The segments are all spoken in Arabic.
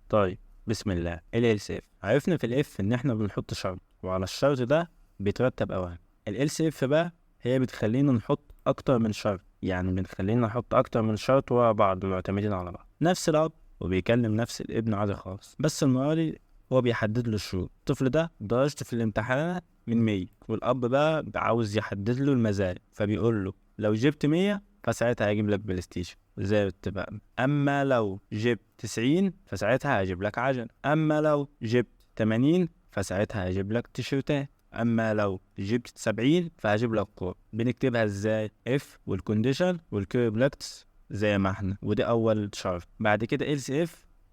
طيب، بسم الله. ال LCF عرفنا في الاف ان احنا بنحط شرط، وعلى الشرط ده بيترتب اوامر. ال LCF بقى هي بتخلينا نحط اكتر من شرط، يعني بنخلينا نحط اكتر من شرط ورا بعض معتمدين على بعض. نفس الاب وبيكلم نفس الابن عادي خالص، بس المره دي هو بيحدد له الشروط. الطفل ده درجته في الامتحان من 100، والاب بقى عاوز يحدد له المزايا، فبيقول له لو جبت 100 فساعتها هيجيب لك بلاي ستيشن زي اتفقنا. اما لو جبت 90 فساعتها هجيب لك عجل. اما لو جبت 80 فساعتها هجيب لك تيشيرتات. اما لو جبت 70 فهجيب لك كور. بنكتبها ازاي؟ اف والكونديشن والكيربلكتس زي ما احنا، ودي اول شرط. بعد كده else if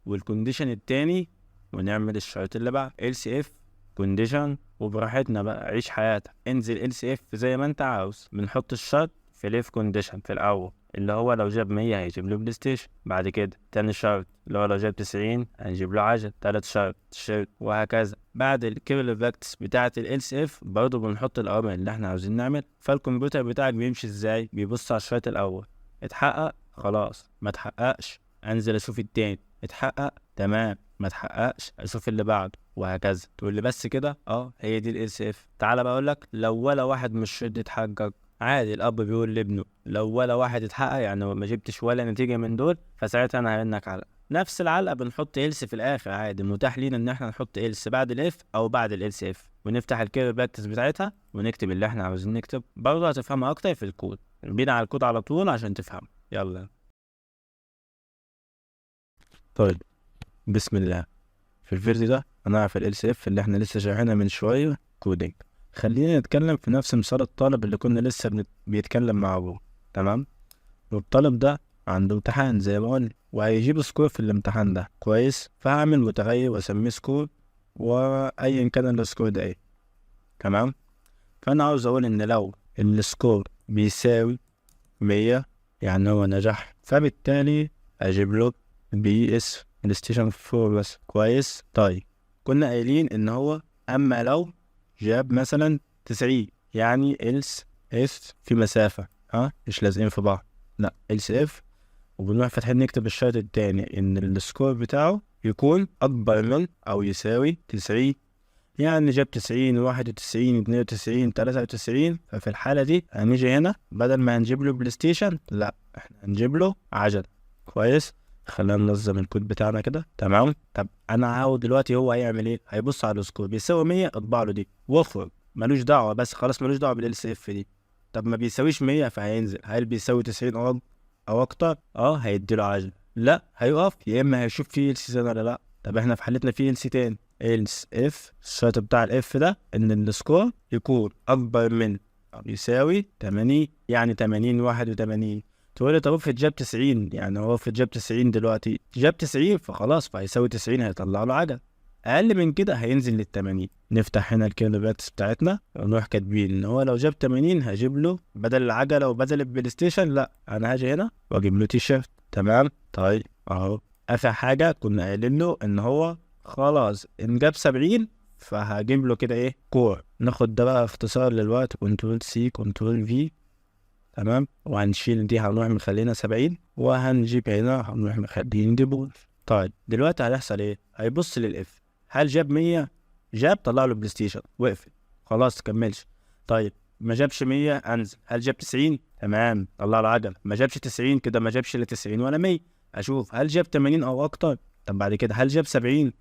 والكونديشن التاني، ونعمل الشرط اللي بعد else if كونديشن. وبراحتنا بقى عيش حياتك، انزل else if زي ما انت عاوز. بنحط الشرط في ليف كونديشن في الاول، اللي هو لو جاب 100 هيجيب له بلاي ستيشن. بعد كده تاني شرط اللي هو لو جاب 90 هنجيب له عجل. تالت شرط تيشيرت، وهكذا. بعد الكيرل فاكتس بتاعة ال LCF برضه بنحط الأوامر اللي احنا عاوزين نعمل. فالكمبيوتر بتاعك بيمشي ازاي؟ بيبص على الشرط الأول، اتحقق خلاص، ما اتحققش انزل اشوف التاني، اتحقق تمام، ما اتحققش اشوف اللي بعده، وهكذا. تقول لي بس كده؟ هي دي ال LCF. تعالى بقول لك، لو ولا واحد من الشرط اتحقق عادي، الاب بيقول لابنه لو ولا واحد اتحقق، يعني ما جبتش ولا نتيجه من دول، فساعتها انا هرنك علقه. نفس العلقه بنحط إلس في الاخر عادي، متاح لينا ان احنا نحط إلس بعد الاف او بعد الإلس اف، ونفتح الكير باكتس بتاعتها ونكتب اللي احنا عاوزين نكتب. برضه هتفهمها اكتر في الكود، بينا على الكود على طول عشان تفهم. يلا. طيب، بسم الله. في الفيديو ده هنعرف ال LCF اللي احنا لسه شارحينها من شويه كودينج. خلينا نتكلم في نفس مثال الطالب اللي كنا لسه بيتكلم مع ابوه، تمام؟ والطالب ده عنده امتحان زي ما قلنا، وهيجيب سكور في الامتحان ده كويس، فهعمل متغير واسميه سكور، وايا كان السكور ده ايه، تمام؟ فانا عاوز اقول ان لو السكور بيساوي 100 يعني هو نجح، فبالتالي اجيب له BS PlayStation 4 بس. كويس. طيب، كنا قايلين ان هو اما لو جاب مثلا 90 يعني else if في مسافة، مش لازقين في بعض، لا else if، وبنروح فاتحين نكتب الشرط التاني ان السكور بتاعه يكون اكبر من او يساوي 90. يعني جاب 90 91 92 93، ففي الحالة دي هنيجي هنا بدل ما هنجيب له بلاي ستيشن، لا احنا هنجيب له عجل. كويس. خلينا ننظم الكود بتاعنا كده، تمام؟ طب انا عاوز دلوقتي هو هيعمل ايه؟ هيبص على السكور بيساوي 100 اطبع له دي واخرج، ملوش دعوه، بس خلاص ملوش دعوه بالال سي اف دي. طب ما بيساويش 100 فهينزل، هل بيساوي 90 او اكتر؟ هيديله عجل. لا هيقف، يا اما هيشوف فيه ال سي تاني ولا لا. طب احنا في حالتنا فيه ال سي تاني، else if الشرط بتاع الاف ده ان السكور يكون اكبر من او يساوي 80، يعني 80 81. تقول لي طب افرض جاب 90، يعني هو افرض جاب 90 دلوقتي، جاب 90 فخلاص فهيساوي 90 هيطلع له عجل. اقل من كده هينزل لل80. نفتح هنا الكيلوباتس بتاعتنا ونروح كاتبين ان هو لو جاب 80 هجيب له بدل العجله وبدل البلاي ستيشن، لا انا هاجي هنا واجيب له تيشيرت. تمام. طيب اهو اخر حاجه كنا قايلين له ان هو خلاص ان جاب 70 فهجيب له كده ايه؟ كور. ناخد ده بقى اختصار للوقت، كنترول سي كنترول في، تمام؟ وهنشيل دي هنروح مخلينا 70، وهنجيب هنا هنروح مخلين دي بول. طيب دلوقتي هيحصل ايه؟ هيبص للاف، هل جاب 100؟ جاب، طلع له بلاي ستيشن، وقفت خلاص تكملش. طيب ما جابش 100 انزل، هل جاب 90؟ تمام، طلع له عجل. ما جابش 90 كده، ما جابش لا 90 ولا 100، اشوف هل جاب 80 او اكتر. طب بعد كده هل جاب 70؟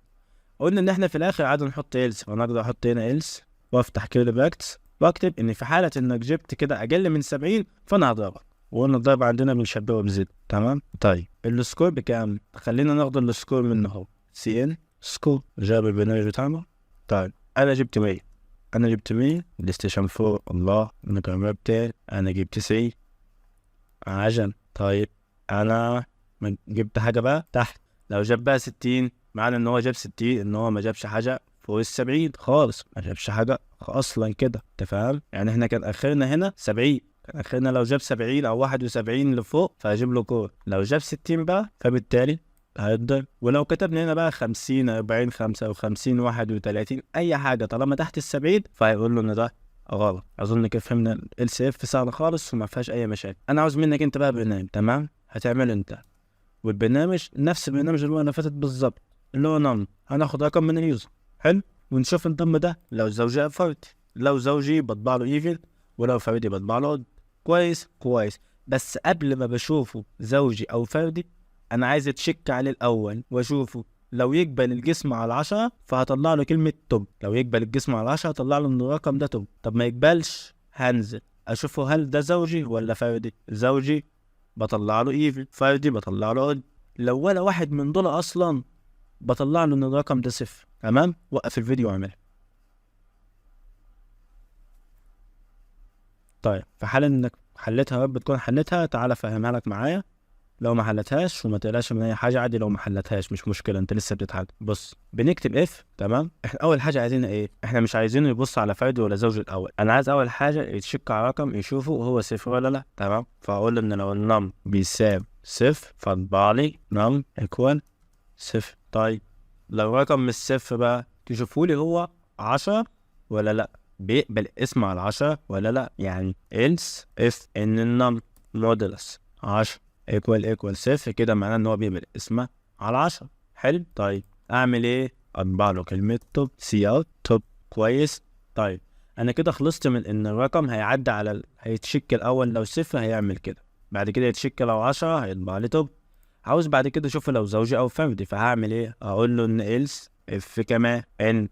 قلنا ان احنا في الاخر عادي نحط إلس، فانا اقدر احط هنا إلس وافتح كيرلي باكتس واكتب ان في حاله انك جبت كده اقل من 70 فانا هضربك. وقلنا الضرب عندنا بنشبهه بزد، تمام؟ طيب السكور بكام؟ خلينا ناخد السكور منه اهو، سي ان سكور، جاب البرنامج بتاعنا. طيب انا جبت 100، انا جبت 100 بلاي ستيشن 4، الله انا جربت، انا جبت 90 عجل. طيب انا جبت حاجه بقى تحت، لو جاب بقى 60 معنى ان هو جاب 60 ان هو ما جابش حاجه فوق ال70 خالص، ما جابش حاجه اصلا كده، انت فاهم؟ يعني احنا كان اخرنا هنا 70، كان اخرنا لو جاب 70 او 71 لفوق فهجيب له كور. لو جاب 60 بقى فبالتالي هيقدر. ولو كتبنا هنا بقى 50 40 55 31 اي حاجه طالما تحت ال70 فهيقول له ان ده غلط. اظن كده فهمنا ال سي اف سهل خالص وما فيهاش اي مشاكل. انا عاوز منك انت بقى برنامج، تمام؟ هتعمله انت، والبرنامج نفس البرنامج اللي انا فاتت بالظبط، اللي هو نم، هناخد رقم من اليوزر. حلو. ونشوف النم ده لو زوجي او فردي. لو زوجي بطبع له ايفن، ولو فردي بطبع له odd. كويس. بس قبل ما بشوفه زوجي او فردي، انا عايز اتشيك عليه الاول واشوفه لو يقبل الجسم على 10 فهطلع له كلمة توب. لو يقبل الجسم على 10 هطلع له ان الرقم ده توب. طب ما يقبلش، هنزل اشوفه هل ده زوجي ولا فردي. زوجي بطلع له ايفن، فردي بطلع له odd. لو ولا واحد من دول اصلا بطلع له ان الرقم ده صفر. تمام. وقف الفيديو واعملها. طيب في حال انك حلتها، رب تكون حلتها، تعالى افهمها لك معايا. لو ما حلتهاش وما تقلقش من اي حاجه، عادي لو ما حلتهاش مش مشكله، انت لسه بتتعلم. بص، بنكتب اف. تمام. احنا اول حاجه عايزينها ايه؟ احنا مش عايزينه يبص على فردي ولا زوجي الاول. انا عايز اول حاجه يتشك على رقم يشوفه هو صفر ولا لا. تمام. فاقول له ان لو النم بيساوي صفر فاطبع لي نم ايكوال صفر. طيب لو رقم مش صفر بقى، تشوفوا لي هو 10 ولا لا، بيقبل اسم على 10 ولا لا. يعني else if ان النم مودولس 10 ايكوال صفر، كده معناه ان هو بيقبل اسمه على 10. حلو. طيب اعمل ايه؟ اطبع له كلمة توب، سي اوت توب. كويس. طيب انا كده خلصت من ان الرقم هيعدي على هيتشك الاول لو صفر هيعمل كده، بعد كده يتشك لو 10 هيطبع لي توب. عاوز بعد كده اشوف لو زوجي او فردي، فهعمل ايه؟ اقول له ان else if كمان ان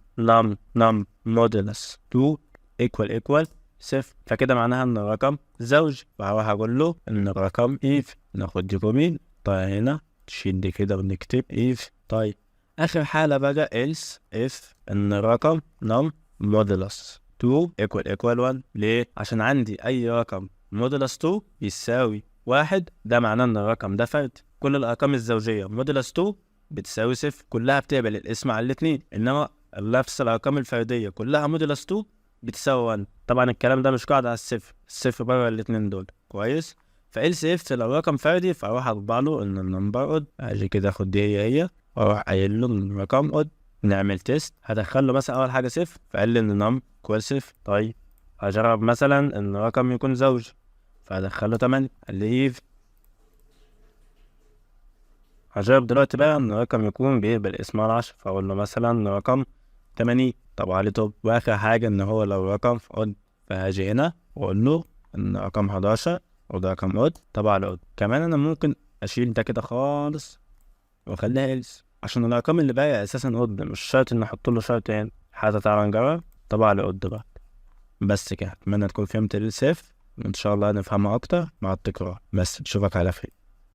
num modulus 2 equal صفر، فكده معناها ان الرقم زوجي، فهروح اقول له ان الرقم if. ناخد دي كومين. طيب هنا تشيل دي كده ونكتب if. طيب اخر حالة بقى else if ان الرقم num modulus 2 equal 1. ليه؟ عشان عندي اي رقم modulus 2 يساوي 1، ده معناه ان الرقم ده فرد. كل الارقام الزوجيه مودولس 2 بتساوي صفر، كلها بتقبل الاسم على الاثنين. انما نفس الارقام الفرديه كلها مودولس 2 بتساوي 1. طبعا الكلام ده مش قاعد على الصفر بره الاثنين دول. كويس. فإلس اف لو رقم فردي فاروح اطبع له ان النمبر اود. اجي كده اخد دي هي واروح قايل له ان الرقم اود. نعمل تيست، هدخل له مثلا اول حاجه صفر فقال لي ان نم كوال صفر. طيب هجرب مثلا ان الرقم يكون زوجي فهدخله 8 قال لي even. هجرب دلوقتي بقى ان الرقم يكون بيقبل اسم على 10 فاقول له مثلا رقم 80 طبعا لي توب. واخر حاجه ان هو لو رقم اود فهاجي هنا واقول له ان رقم 11 وده رقم اود طبعا الاود. كمان انا ممكن اشيل ده كده خالص واخليها إلس، عشان الارقام اللي باقيه اساسا اود، مش شرط ان احط له شرط يعني. حتى تعالى نجرب طبعا الاود بقى. بس كده، اتمنى تكون فهمت السيف وان شاء الله نفهمها اكتر مع التكرار. بس اشوفك على خير.